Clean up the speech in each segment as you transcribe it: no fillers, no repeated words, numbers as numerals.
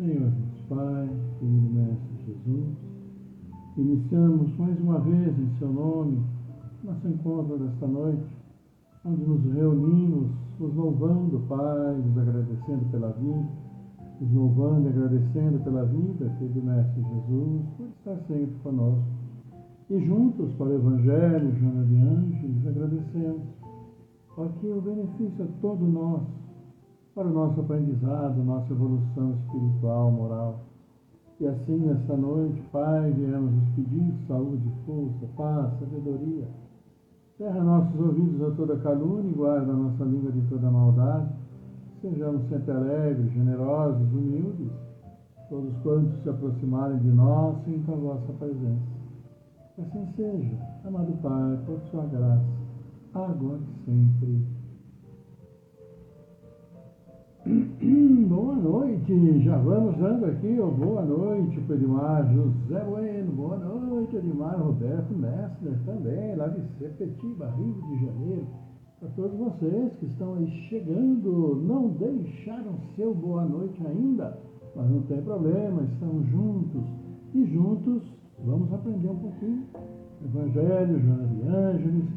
Senhor Deus Pai, Filho e Mestre Jesus, iniciamos mais uma vez em Seu nome nosso encontro desta noite, onde nos reunimos, nos louvando, Pai, nos agradecendo pela vida, nos louvando e agradecendo pela vida, Filho e Mestre Jesus, por estar sempre conosco. E juntos para o Evangelho, Joana de Ângeles, agradecemos, porque o benefício é todo nosso, para o nosso aprendizado, nossa evolução espiritual, moral. E assim, nesta noite, Pai, viemos nos pedir saúde, força, paz, sabedoria. Cerra nossos ouvidos a toda calúnia e guarda a nossa língua de toda maldade. Sejamos sempre alegres, generosos, humildes, todos quantos se aproximarem de nós, sintam a vossa presença. Que assim seja, amado Pai, por sua graça, agora e sempre. Boa noite, já vamos dando aqui o boa noite para Edmar José Bueno, boa noite Edmar Roberto Messner também, lá de Sepetiba, Rio de Janeiro. Para todos vocês que estão aí chegando, não deixaram seu boa noite ainda, mas não tem problema, estamos juntos e juntos vamos aprender um pouquinho Evangelho, Joana de Ângeles,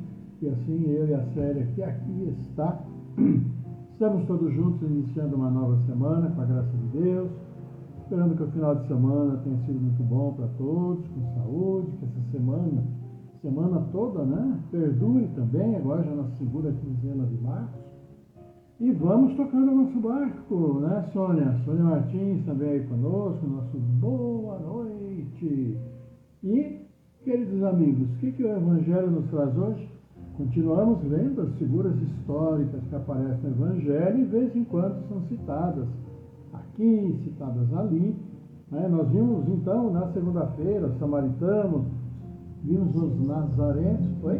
e assim eu e a série que aqui está. Estamos todos juntos iniciando uma nova semana, com a graça de Deus, esperando que o final de semana tenha sido muito bom para todos, com saúde, que essa semana toda, né, perdure também, agora já na segunda quinzena de março. E vamos tocando o nosso barco, né, Sônia? Sônia Martins também aí conosco, nosso boa noite. E, queridos amigos, o que o Evangelho nos traz hoje? Continuamos vendo as figuras históricas que aparecem no Evangelho e de vez em quando são citadas aqui, citadas ali. Né? Nós vimos então na segunda-feira os samaritanos, vimos os nazarenos, foi?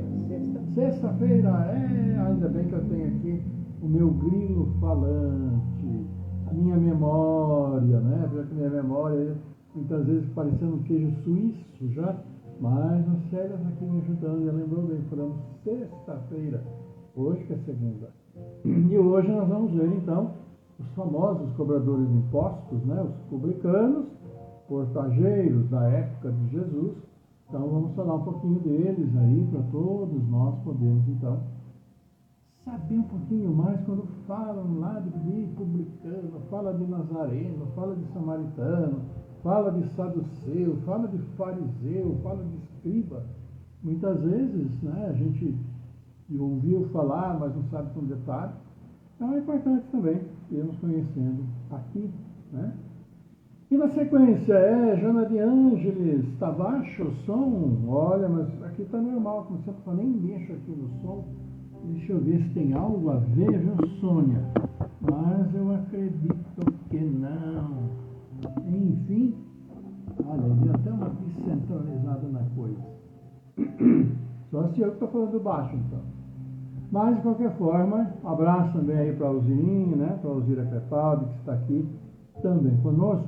Sexta-feira, ainda bem que eu tenho aqui o meu grilo falante, a minha memória, né? Porque a minha memória muitas vezes parecendo um queijo suíço já. Mas as Célias aqui me ajudando, já lembrou bem, falamos sexta-feira, hoje que é segunda. E hoje nós vamos ver então os famosos cobradores de impostos, né? Os publicanos, portageiros da época de Jesus. Então vamos falar um pouquinho deles aí, para todos nós podermos então saber um pouquinho mais quando falam lá de publicano, fala de nazareno, fala de samaritano, fala de saduceu, fala de fariseu, fala de escriba. Muitas vezes, né, a gente ouviu falar, mas não sabe com detalhe. Então é importante também irmos conhecendo aqui, né? E na sequência Joana de Ângeles, está baixo o som? Olha, mas aqui está normal, como sempre, eu nem mexo aqui no som. Deixa eu ver se tem algo a ver, viu, Sônia? Mas eu acredito que não. Enfim, olha, deu até uma descentralizada na coisa. Só se eu que estou falando baixo, então. Mas, de qualquer forma, um abraço também aí para a Alzirinha, né? Para a Alzira Crepaldi, que está aqui também conosco.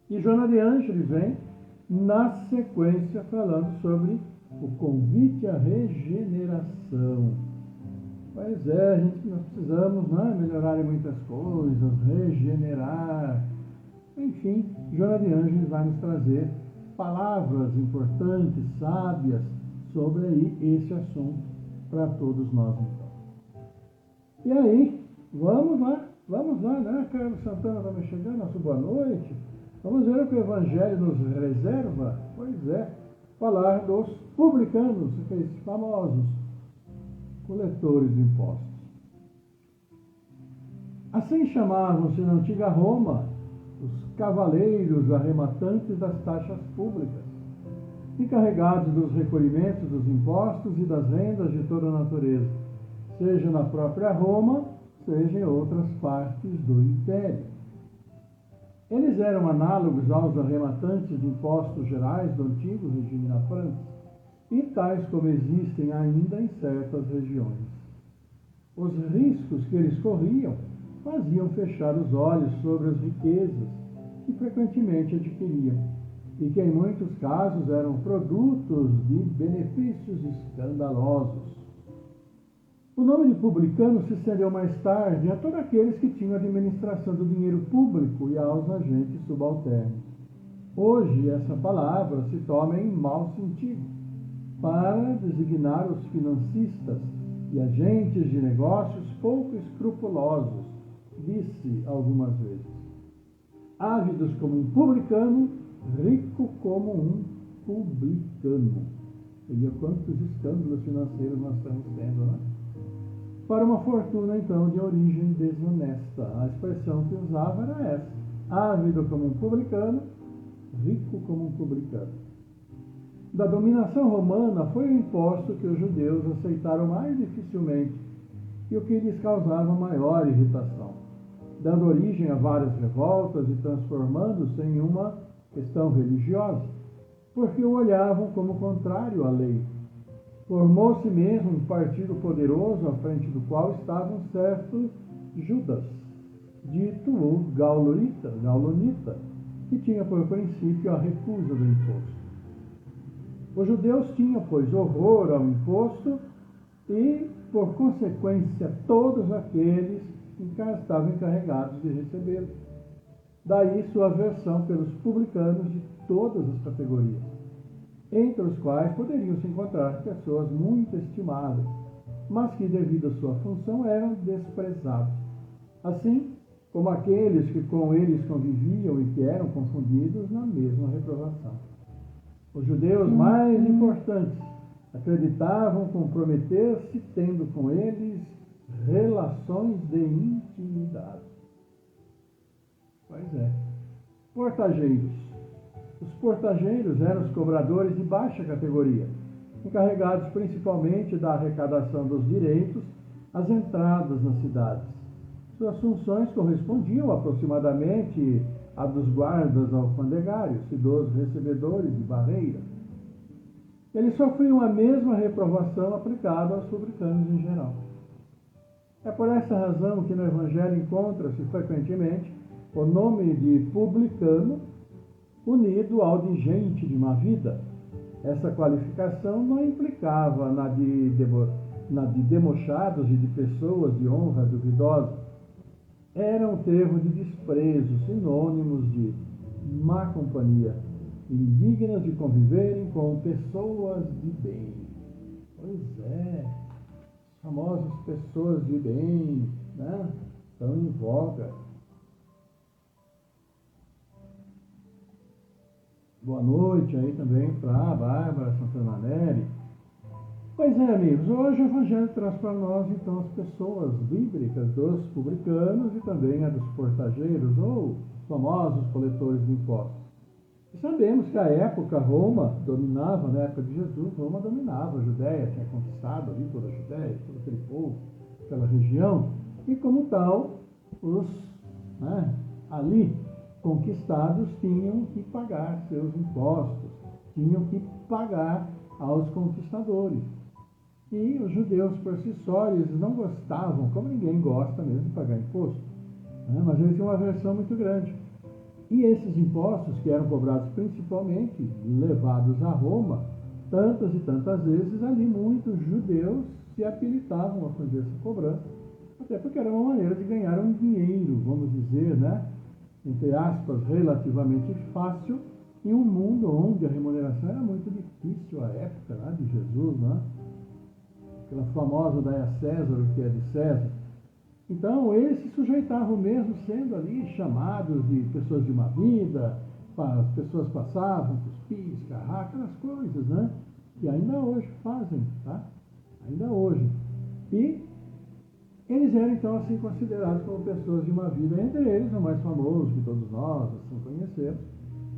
E Joana de Ângeles vem, na sequência, falando sobre o convite à regeneração. Pois é, nós precisamos, né, melhorar em muitas coisas, regenerar. Enfim, Joana de Ângeles vai nos trazer palavras importantes, sábias, sobre aí esse assunto para todos nós, então. E aí, vamos lá, né? Carlos Santana vai me chegando, nosso boa noite. Vamos ver o que o Evangelho nos reserva? Pois é, falar dos publicanos, aqueles famosos coletores de impostos. Assim chamavam-se na antiga Roma os cavaleiros arrematantes das taxas públicas, encarregados dos recolhimentos dos impostos e das rendas de toda a natureza, seja na própria Roma, seja em outras partes do Império. Eles eram análogos aos arrematantes de impostos gerais do antigo regime na França, e tais como existem ainda em certas regiões. Os riscos que eles corriam faziam fechar os olhos sobre as riquezas que frequentemente adquiriam, e que em muitos casos eram produtos de benefícios escandalosos. O nome de publicano se estendeu mais tarde a todos aqueles que tinham a administração do dinheiro público e aos agentes subalternos. Hoje, essa palavra se toma em mau sentido para designar os financistas e agentes de negócios pouco escrupulosos, disse algumas vezes. Ávidos como um publicano, rico como um publicano. E quantos escândalos financeiros nós estamos tendo, né? Para uma fortuna, então, de origem desonesta. A expressão que usava era essa. Ávido como um publicano, rico como um publicano. Da dominação romana foi o imposto que os judeus aceitaram mais dificilmente e o que lhes causava maior irritação, dando origem a várias revoltas e transformando-se em uma questão religiosa, porque o olhavam como contrário à lei. Formou-se mesmo um partido poderoso à frente do qual estava um certo Judas, dito o gaulonita, que tinha por princípio a recusa do imposto. Os judeus tinham, pois, horror ao imposto e, por consequência, todos aqueles que estavam encarregados de recebê-lo. Daí sua aversão pelos publicanos de todas as categorias, entre os quais poderiam se encontrar pessoas muito estimadas, mas que, devido à sua função, eram desprezados, assim como aqueles que com eles conviviam e que eram confundidos na mesma reprovação. Os judeus mais importantes acreditavam comprometer-se tendo com eles relações de intimidade. Pois é. Portageiros. Os portageiros eram os cobradores de baixa categoria, encarregados principalmente da arrecadação dos direitos às entradas nas cidades. Suas funções correspondiam aproximadamente à dos guardas alfandegários e dos recebedores de barreira. Eles sofriam a mesma reprovação aplicada aos publicanos em geral. É por essa razão que no Evangelho encontra-se frequentemente o nome de publicano unido ao de gente de má vida. Essa qualificação não implicava na de demochados e de pessoas de honra duvidosa. Era um termo de desprezo, sinônimos de má companhia, indignas de conviverem com pessoas de bem. Pois é, as famosas pessoas de bem, né, estão em voga. Boa noite aí também para a Bárbara Santana Neri. Pois é, amigos, hoje o Evangelho traz para nós, então, as pessoas bíblicas dos publicanos e também a dos portageiros, ou famosos coletores de impostos. E sabemos que à época Roma dominava, na época de Jesus, Roma dominava a Judéia, tinha conquistado ali toda a Judéia, todo aquele povo, aquela região, e como tal, os ali conquistados tinham que pagar seus impostos, tinham que pagar aos conquistadores. E os judeus, por si só, eles não gostavam, como ninguém gosta mesmo de pagar imposto, né? Mas eles tinham uma aversão muito grande. E esses impostos, que eram cobrados principalmente, levados a Roma, tantas e tantas vezes, ali muitos judeus se habilitavam a fazer essa cobrança, até porque era uma maneira de ganhar um dinheiro, vamos dizer, né? Entre aspas, relativamente fácil, em um mundo onde a remuneração era muito difícil à época, né, de Jesus, né? Aquela famosa dai a César o que é de César. Então, eles se sujeitavam mesmo sendo ali chamados de pessoas de má vida, as pessoas passavam, cuspis, carrar, aquelas coisas, né? Que ainda hoje fazem, tá? Ainda hoje. E eles eram, então, assim, considerados como pessoas de má vida. Entre eles, o mais famoso que todos nós, assim, conhecemos,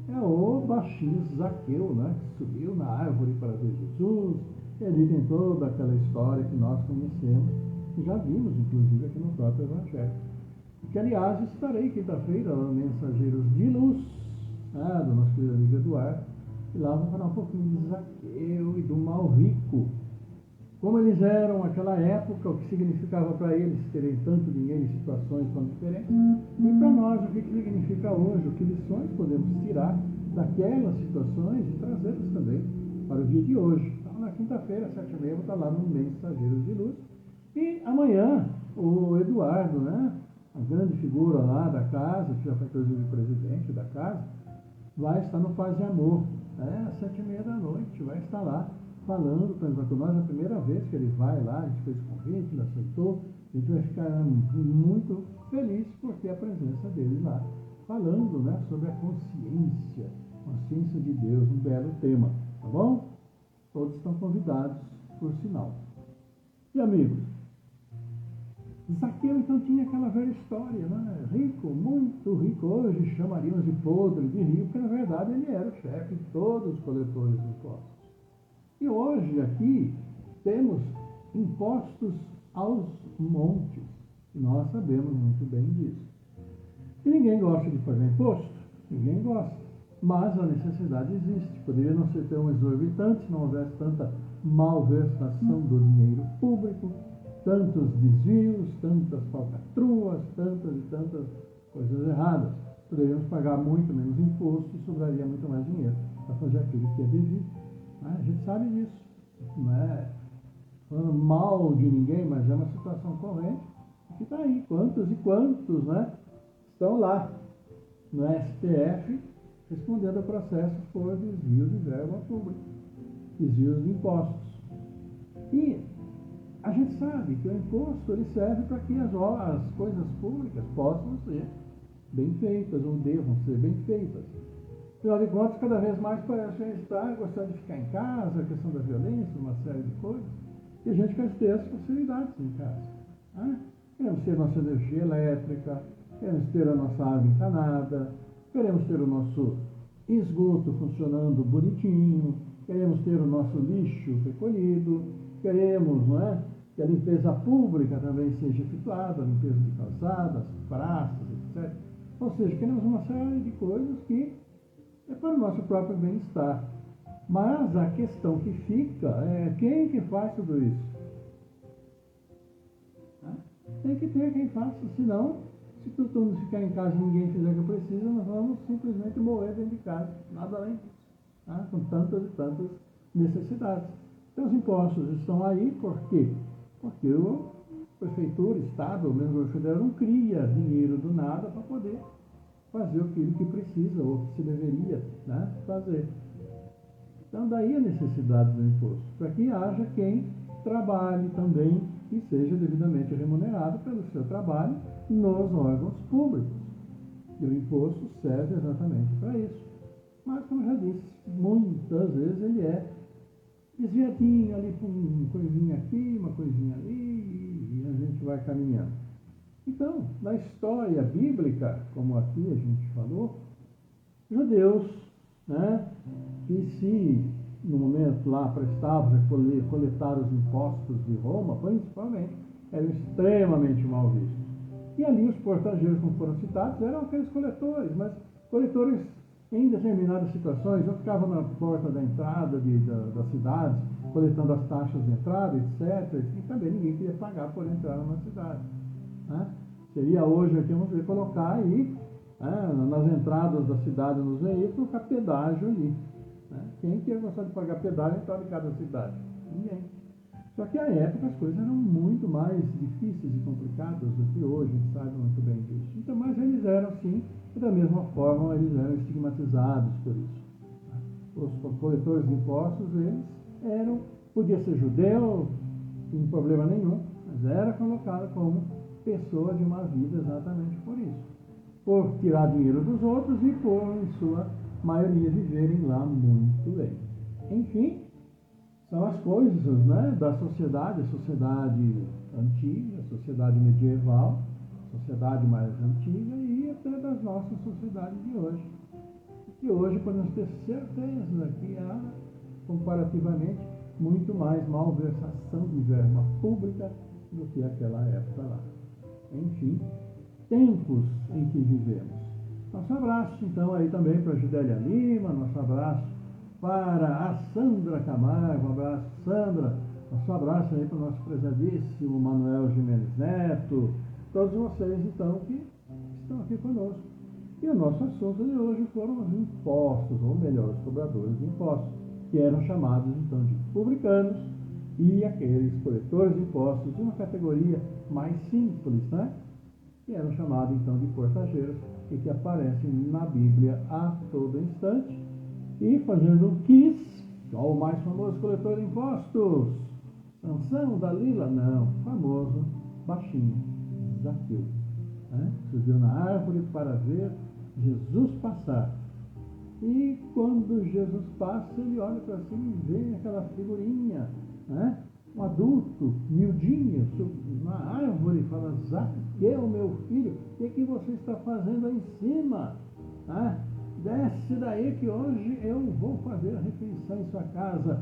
é o baixinho Zaqueu, né? Que subiu na árvore para ver Jesus. E ali tem toda aquela história que nós conhecemos, que já vimos, inclusive, aqui no próprio Evangelho. Que, aliás, estarei quinta-feira lá no Mensageiros de Luz, do nosso querido amigo Eduardo, e lá vamos falar um pouquinho de Zaqueu e do mal rico. Como eles eram naquela época, o que significava para eles terem tanto dinheiro em situações tão diferentes, e para nós o que significa hoje, o que lições podemos tirar daquelas situações e trazê-las também para o dia de hoje. Então, na quinta-feira, 7h30, vou estar lá no Mensageiros de Luz. E amanhã, o Eduardo, né, a grande figura lá da casa, que já foi inclusive presidente da casa, vai estar no Paz e Amor, né, às 7h30 da noite, vai estar lá falando com nós, a primeira vez que ele vai lá, a gente fez o convite, ele aceitou, a gente vai ficar muito feliz por ter a presença dele lá, falando, né, sobre a consciência de Deus, um belo tema, tá bom? Todos estão convidados, por sinal. E amigos, Zaqueu então tinha aquela velha história, né? Rico, muito rico, hoje chamaríamos de podre, de rico, porque na verdade ele era o chefe de todos os coletores de impostos. E hoje aqui temos impostos aos montes, e nós sabemos muito bem disso. E ninguém gosta de pagar imposto, ninguém gosta, mas a necessidade existe. Poderia não ser tão exorbitante se não houvesse tanta malversação do dinheiro público, tantos desvios, tantas falcatruas, tantas e tantas coisas erradas. Poderíamos pagar muito menos imposto e sobraria muito mais dinheiro para fazer aquilo que é devido. A gente sabe disso. Não é falando mal de ninguém, mas é uma situação corrente que está aí. Quantos e quantos, né, estão lá no STF respondendo a processos por desvio de verba pública, desvios de impostos. E a gente sabe que o imposto ele serve para que as coisas públicas possam ser bem feitas ou devam ser bem feitas. Afinal de contas, cada vez mais parece a gente estar gostando de ficar em casa, a questão da violência, uma série de coisas, e a gente quer ter as facilidades em casa. Né? Queremos ter a nossa energia elétrica, queremos ter a nossa água encanada, queremos ter o nosso esgoto funcionando bonitinho, queremos ter o nosso lixo recolhido, queremos, não é, que a limpeza pública também seja efetuada, a limpeza de calçadas, praças, etc. Ou seja, queremos uma série de coisas que é para o nosso próprio bem-estar. Mas a questão que fica é quem que faz tudo isso? Tem que ter quem faça, senão, se todo mundo ficar em casa e ninguém fizer o que precisa, nós vamos simplesmente morrer dentro de casa, nada além disso, com tantas e tantas necessidades. Então os impostos estão aí por quê? Porque a prefeitura, Estado, ou mesmo o governo federal não cria dinheiro do nada para poder fazer aquilo que precisa ou que se deveria, né, fazer. Então daí a necessidade do imposto, para que haja quem trabalhe também e seja devidamente remunerado pelo seu trabalho nos órgãos públicos. E o imposto serve exatamente para isso. Mas, como eu já disse, muitas vezes ele é desviadinho ali com uma coisinha aqui, uma coisinha ali, e a gente vai caminhando. Então, na história bíblica, como aqui a gente falou, judeus, né, que se no momento lá prestavam a coletar os impostos de Roma, principalmente, eram extremamente mal vistos. E ali os portageiros, como foram citados, eram aqueles coletores, mas coletores em determinadas situações, ou ficavam na porta da entrada das cidades, coletando as taxas de entrada, etc. E também ninguém queria pagar por entrar numa cidade. Né? Seria hoje aqui, vamos ver, colocar aí, nas entradas da cidade, nos veículos, colocar pedágio ali. Né? Quem quer gostar de pagar pedágio em entrar em cada cidade? Ninguém. Só que à época as coisas eram muito mais difíceis e complicadas do que hoje, a gente sabe muito bem disso. Então, mas eles eram assim, e da mesma forma eles eram estigmatizados por isso. Os coletores de impostos, eles eram, podia ser judeu, sem problema nenhum, mas era colocado como pessoa de uma vida exatamente por isso. Por tirar dinheiro dos outros e por, em sua maioria, viverem lá muito bem. Enfim, são as coisas, né, da sociedade, a sociedade antiga, a sociedade medieval, a sociedade mais antiga e até das nossas sociedades de hoje. E hoje podemos ter certeza que há, comparativamente, muito mais malversação de verba pública do que aquela época lá. Enfim, tempos em que vivemos. Nosso abraço, então, aí também para a Judélia Lima, nosso abraço para a Sandra Camargo, um abraço, Sandra, nosso abraço aí para o nosso prezadíssimo Manuel Gimenez Neto, todos vocês, então, que estão aqui conosco. E o nosso assunto de hoje foram os impostos, ou melhor, os cobradores de impostos, que eram chamados, então, de publicanos, e aqueles coletores de impostos de uma categoria mais simples, né? Que eram chamados então de portageiros e que aparecem na Bíblia a todo instante. E fazendo um quiz, qual o mais famoso coletor de impostos? Sansão, Dalila? Não, famoso, baixinho, Zaqueu. Né? Subiu na árvore para ver Jesus passar. E quando Jesus passa, ele olha para cima e vê aquela figurinha, né? Um adulto, miudinho, na árvore, fala: Zaqueu, meu filho, o que você está fazendo aí em cima? Né? Desce daí que hoje eu vou fazer a refeição em sua casa.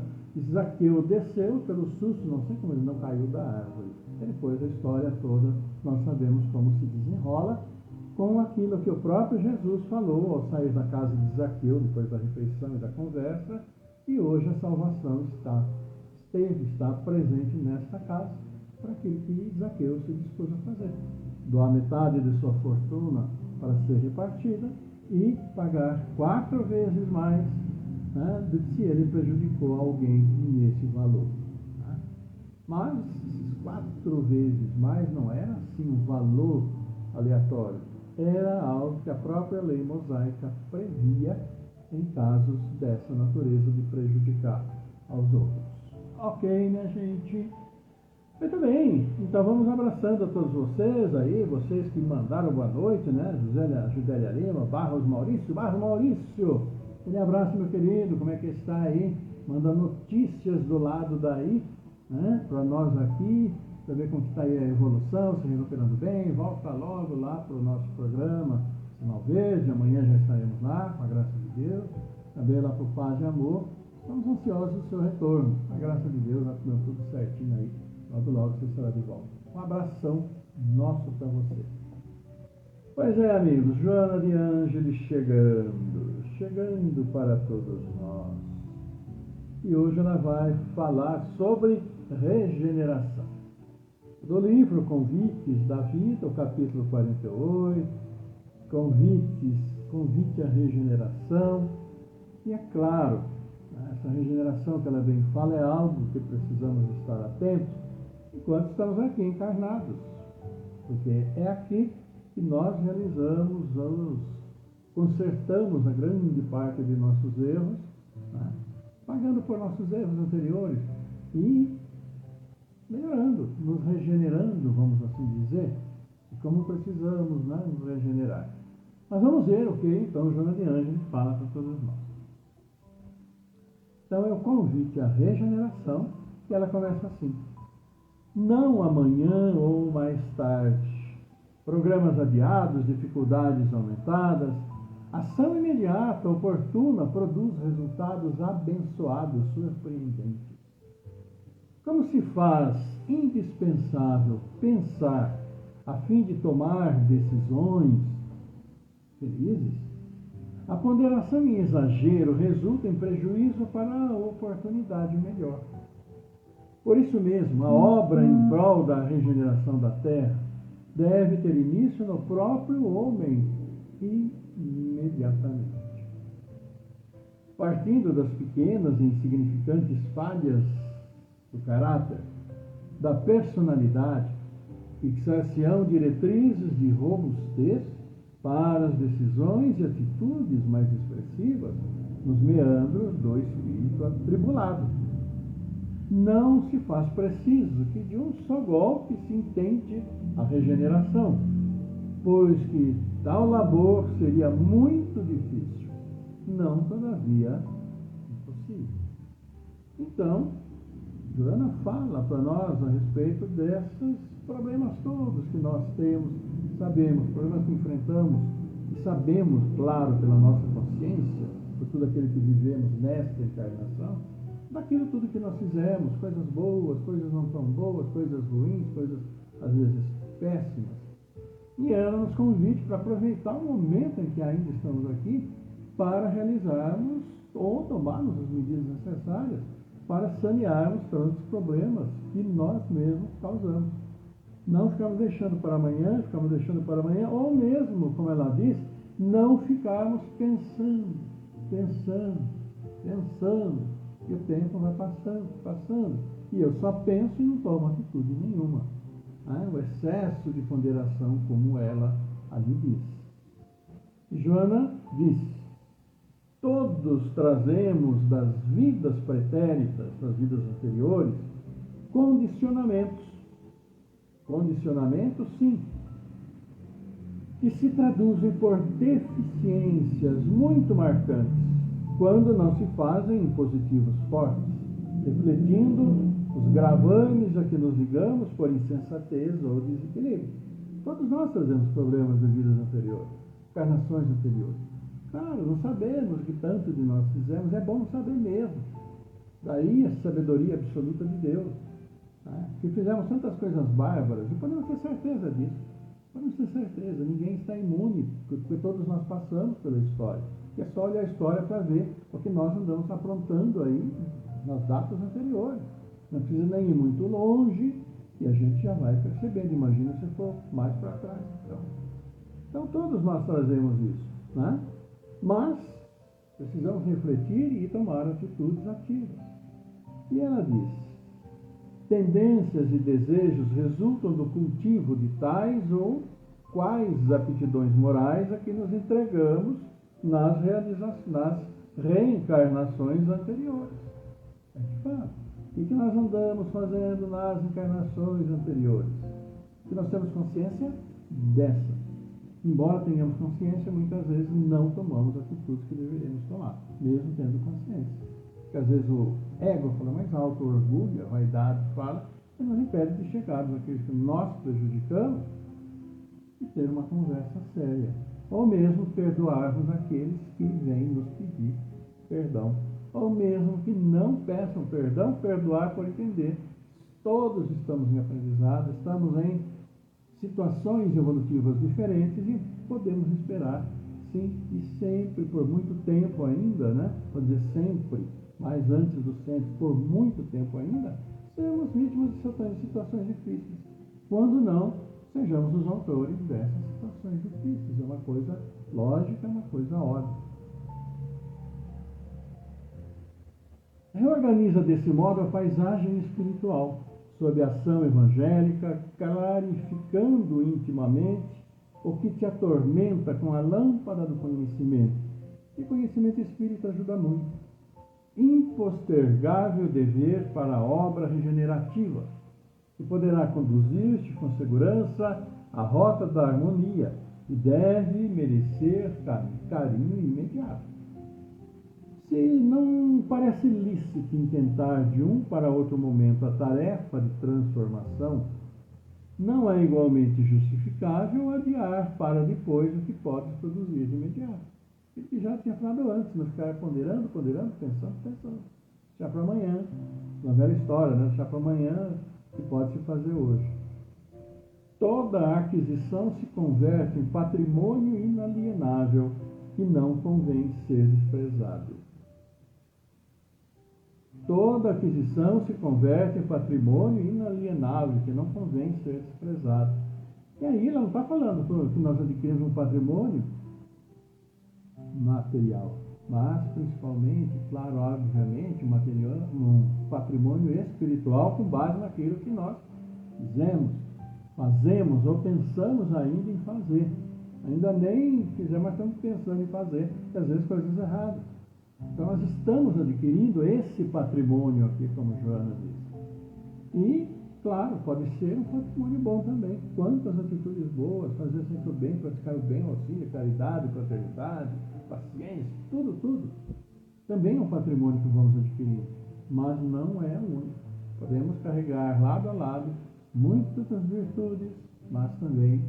Zaqueu desceu pelo susto, não sei como ele não caiu da árvore. E depois a história toda, nós sabemos como se desenrola, com aquilo que o próprio Jesus falou ao sair da casa de Zaqueu, depois da refeição e da conversa, e hoje a salvação está presente nesta casa, para aquilo que Zaqueu se dispôs a fazer. Doar metade de sua fortuna para ser repartida e pagar 4 vezes mais, né, do que se ele prejudicou alguém nesse valor. Né? Mas esses 4 vezes mais não era assim um valor aleatório. Era algo que a própria lei mosaica previa em casos dessa natureza de prejudicar aos outros. Ok, minha gente? Muito bem, então vamos abraçando a todos vocês aí, vocês que mandaram boa noite, né? Judélia Lima, Barros Maurício, aquele abraço, meu querido, como é que está aí? Manda notícias do lado daí, né? Para nós aqui, para ver como está aí a evolução, se recuperando bem. Volta logo lá para o nosso programa Sinal Verde, amanhã já estaremos lá, com a graça de Deus, também lá para o Paz e Amor. Estamos ansiosos do seu retorno, a graça de Deus, vai dando tudo certinho aí, logo logo você estará de volta. Um abração nosso para você. Pois é, amigos, Joana de Ângeles chegando para todos nós. E hoje ela vai falar sobre regeneração. Do livro Convites da Vida, o capítulo 48, convite à regeneração. E é claro, essa regeneração que ela bem fala é algo que precisamos estar atentos enquanto estamos aqui encarnados. Porque é aqui que nós consertamos a grande parte de nossos erros, né? Pagando por nossos erros anteriores e melhorando, nos regenerando, vamos assim dizer, e como precisamos, né, nos regenerar. Mas vamos ver o que então Joana de Ângeles fala para todos nós. Então é o convite à regeneração, e ela começa assim: não amanhã ou mais tarde, programas adiados, dificuldades aumentadas, ação imediata, oportuna, produz resultados abençoados, surpreendentes. Como se faz indispensável pensar a fim de tomar decisões felizes, a ponderação em exagero resulta em prejuízo para a oportunidade melhor. Por isso mesmo, a obra em prol da regeneração da terra deve ter início no próprio homem imediatamente. Partindo das pequenas e insignificantes falhas do caráter, da personalidade, fixar-se-ão diretrizes de robustez para as decisões e atitudes mais expressivas nos meandros do espírito atribulado. Não se faz preciso que de um só golpe se intente a regeneração, pois que tal labor seria muito difícil, não todavia impossível. Então, Joana fala para nós a respeito desses problemas todos que nós temos, sabemos, problemas que enfrentamos e sabemos, claro, pela nossa consciência, por tudo aquilo que vivemos nesta encarnação, daquilo tudo que nós fizemos, coisas boas, coisas não tão boas, coisas ruins, coisas às vezes péssimas. E ela nos convide para aproveitar o momento em que ainda estamos aqui para realizarmos ou tomarmos as medidas necessárias para sanearmos tantos problemas que nós mesmos causamos. Não ficamos deixando para amanhã, ou mesmo, como ela diz, não ficarmos pensando E o tempo vai passando, passando. E eu só penso e não tomo atitude nenhuma. O excesso de ponderação, como ela ali diz. E Joana diz: todos trazemos das vidas pretéritas, das vidas anteriores, condicionamentos. Condicionamentos, sim, que se traduzem por deficiências muito marcantes, quando não se fazem em positivos fortes, refletindo os gravames a que nos ligamos por insensatez ou desequilíbrio. Todos nós trazemos problemas de vidas anteriores, encarnações anteriores. Claro, não sabemos o que tanto de nós fizemos, é bom saber mesmo. Daí a sabedoria absoluta de Deus. Que fizemos tantas coisas bárbaras, e podemos ter certeza disso. Podemos ter certeza, ninguém está imune, porque todos nós passamos pela história. E é só olhar a história para ver o que nós andamos aprontando aí nas datas anteriores. Não precisa nem ir muito longe, e a gente já vai percebendo. Imagina se for mais para trás. Então todos nós trazemos isso, né? Mas precisamos refletir e tomar atitudes ativas. E ela diz: tendências e desejos resultam do cultivo de tais ou quais aptidões morais a que nos entregamos nas reencarnações anteriores. É de fato. O que nós andamos fazendo nas encarnações anteriores? Que nós temos consciência dessa. Embora tenhamos consciência, muitas vezes não tomamos atitudes que deveríamos tomar, mesmo tendo consciência. Porque às vezes o ego fala mais alto, o orgulho, a vaidade fala, e nos impede de chegarmos àqueles que nós prejudicamos e ter uma conversa séria. Ou mesmo perdoarmos aqueles que vêm nos pedir perdão. Ou mesmo que não peçam perdão, perdoar por entender. Todos estamos em aprendizado, estamos em situações evolutivas diferentes e podemos esperar, sim, e sempre, por muito tempo ainda, né? Vou dizer sempre, mas antes do sempre, por muito tempo ainda, seremos vítimas de situações difíceis. Quando não, sejamos os autores dessas situações difíceis. É uma coisa lógica, é uma coisa óbvia. Reorganiza desse modo a paisagem espiritual, sob a ação evangélica, clarificando intimamente o que te atormenta com a lâmpada do conhecimento. E conhecimento espírita ajuda muito. Impostergável dever para a obra regenerativa, que poderá conduzir-te com segurança à rota da harmonia e deve merecer carinho imediato. Se não parece lícito intentar de um para outro momento a tarefa de transformação, não é igualmente justificável adiar para depois o que pode produzir de imediato. Ele que já tinha falado antes, não ficar ponderando, pensando. Já para amanhã, uma velha história, né? Já para amanhã o que pode se fazer hoje. Toda a aquisição se converte em patrimônio inalienável que não convém ser desprezado. Toda aquisição se converte em patrimônio inalienável, que não convém ser desprezado. E aí ela não está falando que nós adquirimos um patrimônio material, mas principalmente, claro, obviamente, um patrimônio espiritual com base naquilo que nós fazemos ou pensamos ainda em fazer. Ainda nem fizemos, mas estamos pensando em fazer, e às vezes coisas erradas. Então nós estamos adquirindo esse patrimônio aqui, como Joana disse. E, claro, pode ser um patrimônio bom também. Quantas atitudes boas, fazer sempre o bem, praticar o bem, auxílio, caridade, fraternidade, paciência, tudo. Também é um patrimônio que vamos adquirir, mas não é o único. Podemos carregar lado a lado muitas virtudes, mas também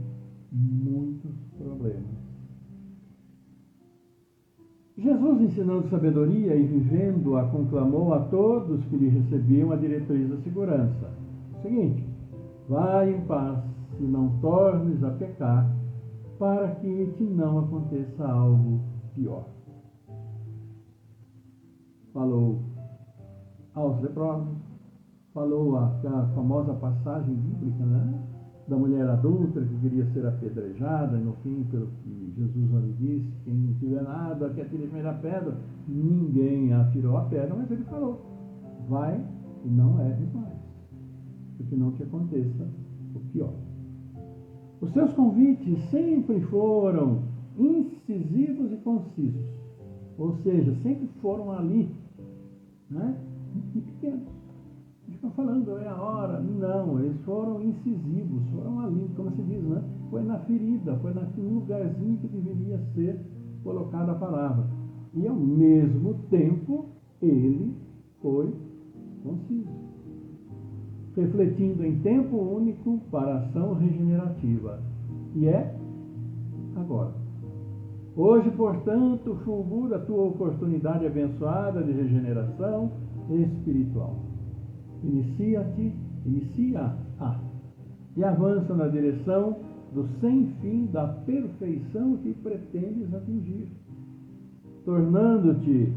muitos problemas. Jesus, ensinando sabedoria e vivendo-a, conclamou a todos que lhe recebiam a diretriz da segurança. O seguinte: vai em paz e não tornes a pecar, para que te não aconteça algo pior. Falou aos leprosos, falou a famosa passagem bíblica, né? da mulher adulta que queria ser apedrejada, e no fim, pelo que Jesus lhe disse, quem não tiver nada, que atire a primeira pedra, ninguém atirou a pedra, mas ele falou, vai e não erres mais, porque não te aconteça o pior. Os seus convites sempre foram incisivos e concisos, ou seja, sempre foram ali, né, e pequenos. Ficam falando, é a hora. Não, eles foram incisivos, foram ali, como se diz, né? Foi na ferida, foi naquele lugarzinho que deveria ser colocada a palavra. E ao mesmo tempo, ele foi conciso, refletindo em tempo único para a ação regenerativa. E é agora. Hoje, portanto, fulgura a tua oportunidade abençoada de regeneração espiritual. Inicia-a e avança na direção do sem fim da perfeição que pretendes atingir, tornando-te,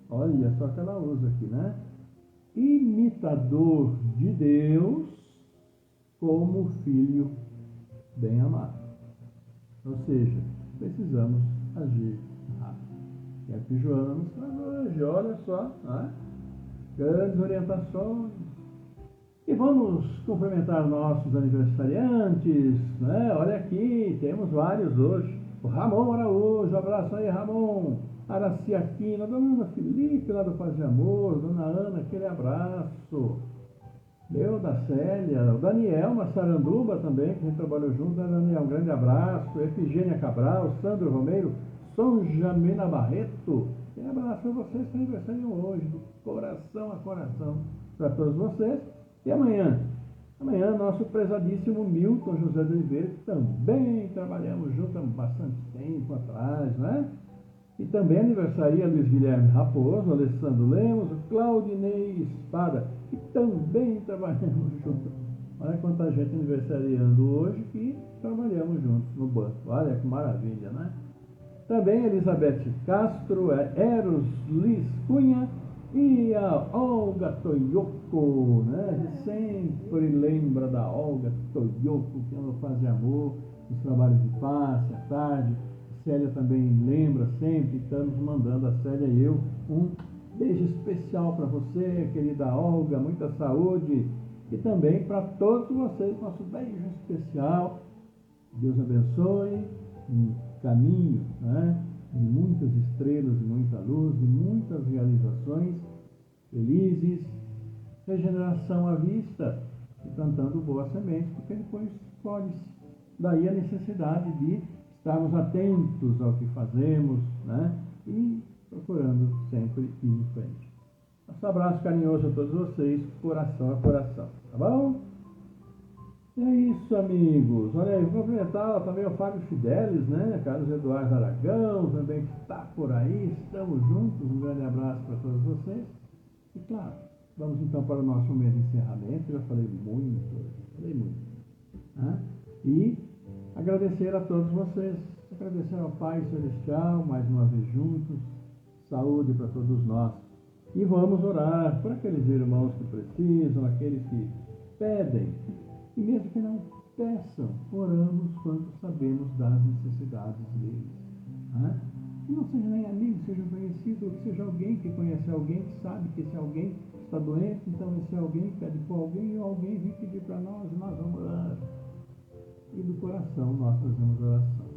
olha só que ela usa aqui, né? Imitador de Deus como filho bem amado. Ou seja, precisamos agir rápido. É o que Joana nos traz hoje, olha só, né? Grandes orientações. E vamos cumprimentar nossos aniversariantes, né? Olha aqui, temos vários hoje. O Ramon Araújo, abraço aí, Ramon. Araci Aquino, a dona Ana Felipe, lá do Paz de Amor, dona Ana, aquele abraço. Meu, da Célia, o Daniel Massaranduba também, que a gente trabalhou junto, Daniel, um grande abraço. Efigênia Cabral, Sandro Romero, Sonjamena Barreto. Um abraço a vocês que aniversariam hoje, do coração a coração, para todos vocês. E amanhã, nosso prezadíssimo Milton José de Oliveira, que também trabalhamos junto há bastante tempo atrás, né? E também aniversaria Luiz Guilherme Raposo, Alessandro Lemos, o Claudinei Espada, que também trabalhamos juntos. Olha quanta gente aniversariando hoje que trabalhamos juntos no banco. Olha que maravilha, né? Também Elizabeth Castro, Eros Liz Cunha e a Olga Toyoko, né? A gente sempre lembra da Olga Toyoko, que ama fazer amor nos trabalhos de passe, à tarde. A Célia também lembra sempre, estamos mandando a Célia e eu um beijo especial para você, querida Olga, muita saúde. E também para todos vocês, nosso beijo especial. Deus abençoe. Caminho, né, de muitas estrelas, de muita luz, de muitas realizações felizes, regeneração à vista e plantando boas sementes, porque depois colhe-se. Daí a necessidade de estarmos atentos ao que fazemos, né, e procurando sempre ir em frente. Um abraço carinhoso a todos vocês, coração a coração, tá bom? E é isso, amigos. Olha aí, vou cumprimentar também o Fábio Fidelis, né? Carlos Eduardo Aragão, também que está por aí. Estamos juntos. Um grande abraço para todos vocês. E claro, vamos então para o nosso momento de encerramento. Eu já falei muito hoje, né? E agradecer a todos vocês. Agradecer ao Pai Celestial, mais uma vez juntos. Saúde para todos nós. E vamos orar por aqueles irmãos que precisam, aqueles que pedem. E mesmo que não peçam, oramos quanto sabemos das necessidades deles. Né? Que não seja nem amigo, seja conhecido, ou que seja alguém que conhece alguém, que sabe que esse alguém está doente, então esse alguém pede por alguém, e alguém vem pedir para nós, e nós vamos orar. E do coração nós fazemos oração.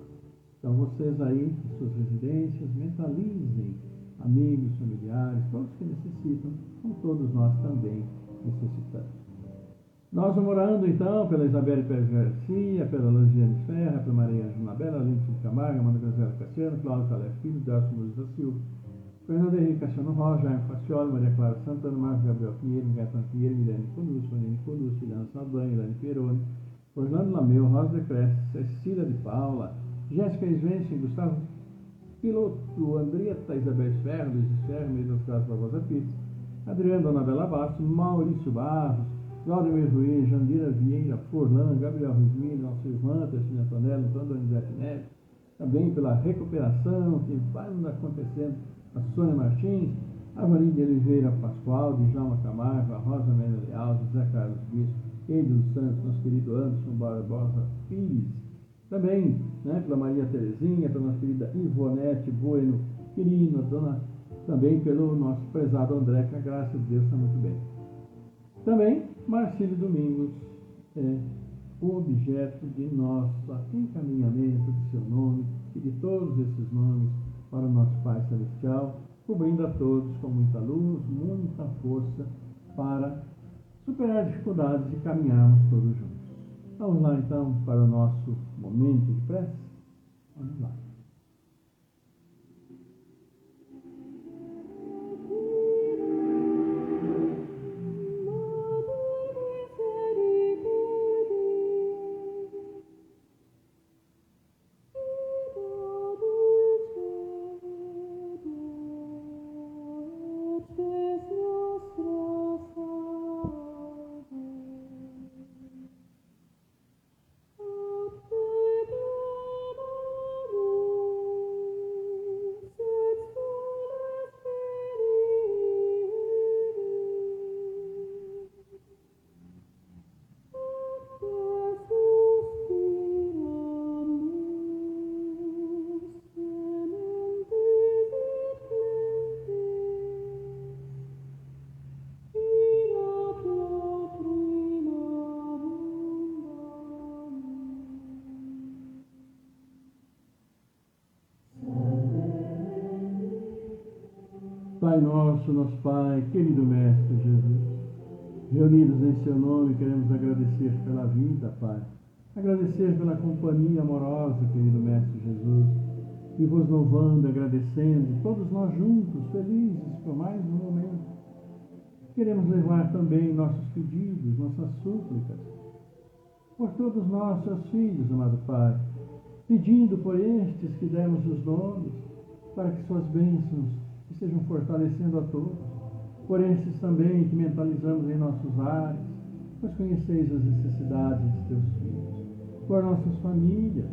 Então vocês aí, em suas residências, mentalizem amigos, familiares, todos que necessitam, como todos nós também necessitamos. Nós vamos orando então pela Isabelle Pérez Garcia, pela Luziane Ferra, pela Maria Junabela, Aline de Camargo, Amanda Grazela Cassiano, Cláudio Calé Filho, Delcio Muniz da Silva, Fernando Henrique Cassiano Rocha, Jaime Facioli, Maria Clara Santana, Marcos Gabriel Pinheiro, Gaetan Pinheiro, Milene Colucci, Vanine Colucci,Iliana Saldanha, Ilane Pieroni, Orlando Lameu, Rosa de Cresce, Cecília de Paula, Jéssica Svensen, Gustavo Piloto, Andrieta Isabel Ferro, Luiz Ferro, Meio das Casas Barbosa Pires, Adriano Donabela Bastos, Maurício Barros, Claudemir Ruiz, Jandira Vieira, Forlan, Gabriel Rusmini, nosso irmão, Tercina Antonello, Antônio Donizete Neves, também pela recuperação que vai acontecendo, a Sônia Martins, a Marinha de Oliveira Pascoal, Djalma Camargo, a Rosa Amélia Leal, José Carlos Bispo, Ele dos Santos, nosso querido Anderson Barbosa Pires, também, pela Maria Terezinha, pela nossa querida Ivonete Bueno Quirino, também pelo nosso prezado André, que a graça de Deus está muito bem. Também, Marcílio Domingos é o objeto de nosso encaminhamento de seu nome e de todos esses nomes para o nosso Pai Celestial, cobrindo a todos com muita luz, muita força para superar dificuldades e caminharmos todos juntos. Vamos lá então para o nosso momento de prece? Vamos lá. Pai nosso Pai, querido Mestre Jesus, reunidos em seu nome, queremos agradecer pela vida, Pai. Agradecer pela companhia amorosa, querido Mestre Jesus, e vos louvando, agradecendo, todos nós juntos, felizes por mais um momento. Queremos levar também nossos pedidos, nossas súplicas, por todos nós, seus filhos, amado Pai, pedindo por estes que demos os nomes, para que suas bênçãos estejam fortalecendo a todos, por esses também que mentalizamos em nossos lares, pois conheceis as necessidades de teus filhos, por nossas famílias,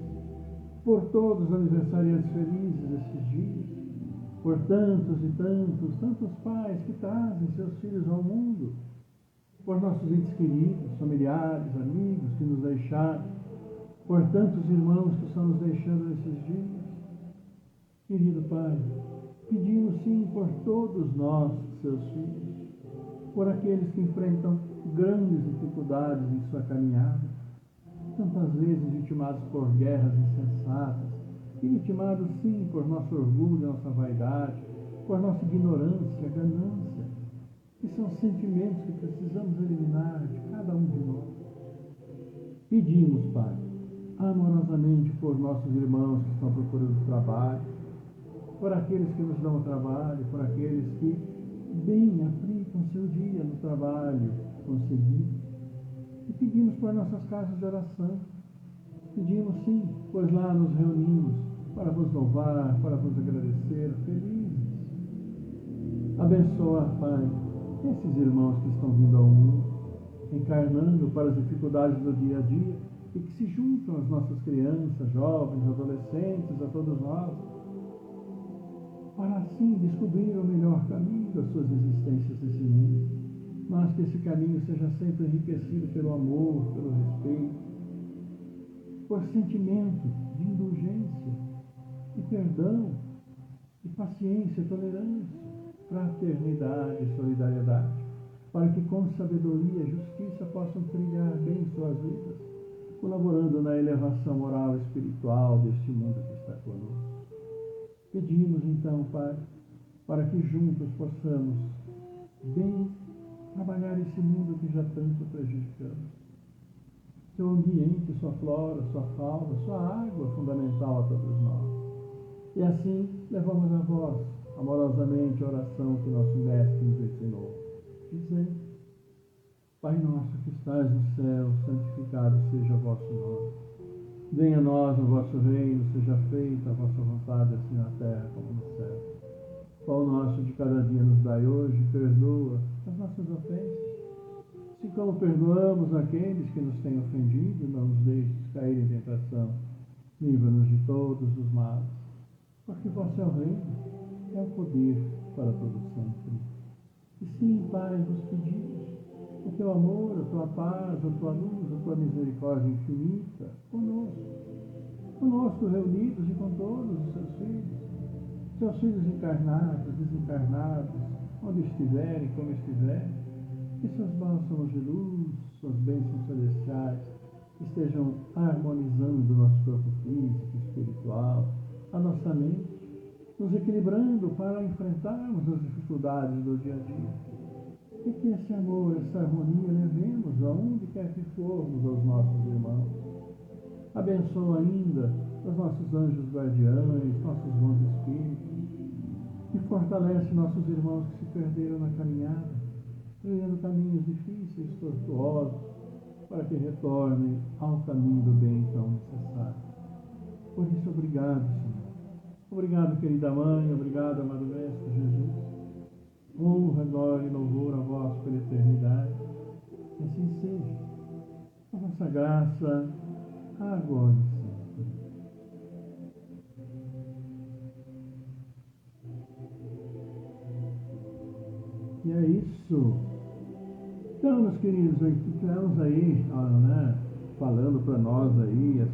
por todos os aniversariantes felizes desses dias, por tantos e tantos pais que trazem seus filhos ao mundo, por nossos entes queridos, familiares, amigos que nos deixaram, por tantos irmãos que estão nos deixando nesses dias. Querido Pai, pedimos sim por todos nós, seus filhos, por aqueles que enfrentam grandes dificuldades em sua caminhada, tantas vezes vitimados por guerras insensatas, e vitimados sim por nosso orgulho, nossa vaidade, por nossa ignorância, ganância, que são sentimentos que precisamos eliminar de cada um de nós. Pedimos, Pai, amorosamente por nossos irmãos que estão procurando trabalho, por aqueles que nos dão trabalho, por aqueles que bem aplicam seu dia no trabalho conseguido. E pedimos por nossas casas de oração. Pedimos sim, pois lá nos reunimos para vos louvar, para vos agradecer, felizes. Abençoa, Pai, esses irmãos que estão vindo ao mundo, encarnando para as dificuldades do dia a dia e que se juntam às nossas crianças, jovens, adolescentes, a todos nós, para assim descobrir o melhor caminho das suas existências nesse mundo, mas que esse caminho seja sempre enriquecido pelo amor, pelo respeito, por sentimento de indulgência, de perdão, de paciência, tolerância, fraternidade e solidariedade, para que com sabedoria e justiça possam trilhar bem suas vidas, colaborando na elevação moral e espiritual deste mundo que está conosco. Pedimos então, Pai, para que juntos possamos bem trabalhar esse mundo que já tanto prejudicamos. Seu ambiente, sua flora, sua fauna, sua água fundamental a todos nós. E assim levamos a vós, amorosamente, a oração que nosso Mestre nos ensinou, dizendo: Pai nosso que estais no céu, santificado seja o vosso nome. Venha a nós o vosso reino, seja feita a vossa vontade, assim na terra como no céu. O pão nosso de cada dia nos dai hoje, perdoa as nossas ofensas, assim como perdoamos aqueles que nos têm ofendido, não nos deixes cair em tentação, livra-nos de todos os males, porque vosso é o reino, é o poder para todo sempre. E sim, Pai, vos pedimos, o teu amor, a tua paz, a tua luz, a tua misericórdia infinita conosco reunidos e com todos os seus filhos encarnados, desencarnados, onde estiverem, como estiverem, que seus bálsamos de luz, suas bênçãos celestiais estejam harmonizando o nosso corpo físico, espiritual, a nossa mente, nos equilibrando para enfrentarmos as dificuldades do dia a dia. E que esse amor, essa harmonia levemos aonde quer que formos aos nossos irmãos. Abençoa ainda os nossos anjos guardiães, nossos bons espíritos, e fortalece nossos irmãos que se perderam na caminhada, trilhando caminhos difíceis, tortuosos, para que retornem ao caminho do bem tão necessário. Por isso, obrigado, Senhor. Obrigado, querida Mãe, obrigado, amado Mestre Jesus. Honra, glória e louvor a vós pela eternidade. Que assim seja. A vossa graça, agora e sempre. E é isso. Então, meus queridos, tivemos aí, falando para nós aí, a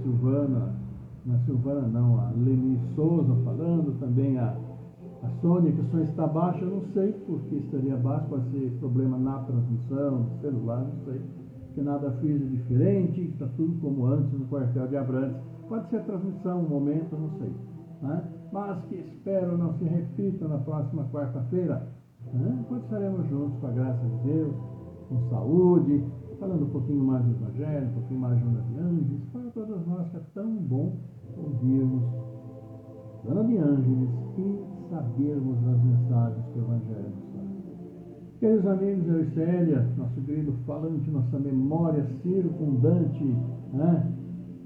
Leni Souza falando, também a Sônia, que o som está baixo, eu não sei porque estaria baixo, pode ser problema na transmissão, do celular, não sei, que nada fiz de diferente, está tudo como antes no quartel de Abrantes. Pode ser a transmissão, um momento, não sei, né? Mas que espero não se repita na próxima quarta-feira, né? Quando estaremos juntos, com a graça de Deus, com saúde, falando um pouquinho mais do Evangelho, um pouquinho mais de Joana de Ângeles, para todos nós que é tão bom ouvirmos Joana de Ângeles e sabermos as mensagens que o Evangelho nos traz. Queridos amigos, eu e Célia, nosso querido falante, nossa memória circundante, né?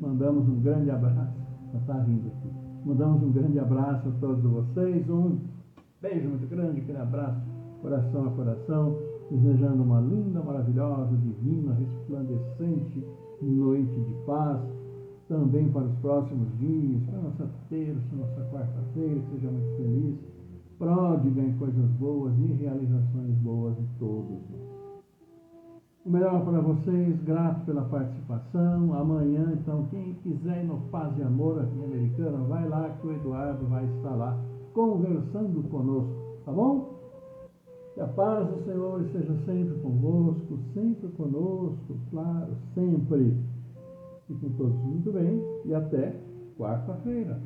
Mandamos um grande abraço, já está rindo aqui, mandamos um grande abraço a todos vocês, um beijo muito grande, aquele abraço, coração a coração, desejando uma linda, maravilhosa, divina, resplandecente noite de paz, também para os próximos dias, para a nossa terça, nossa quarta-feira, que seja muito feliz, pródiga em coisas boas e realizações boas de todos. O melhor para vocês, grato pela participação. Amanhã, então, quem quiser ir no Paz e Amor aqui em Americana, vai lá que o Eduardo vai estar lá conversando conosco, tá bom? Que a paz do Senhor esteja sempre convosco, sempre conosco, claro, sempre. Fiquem todos muito bem e até quarta-feira.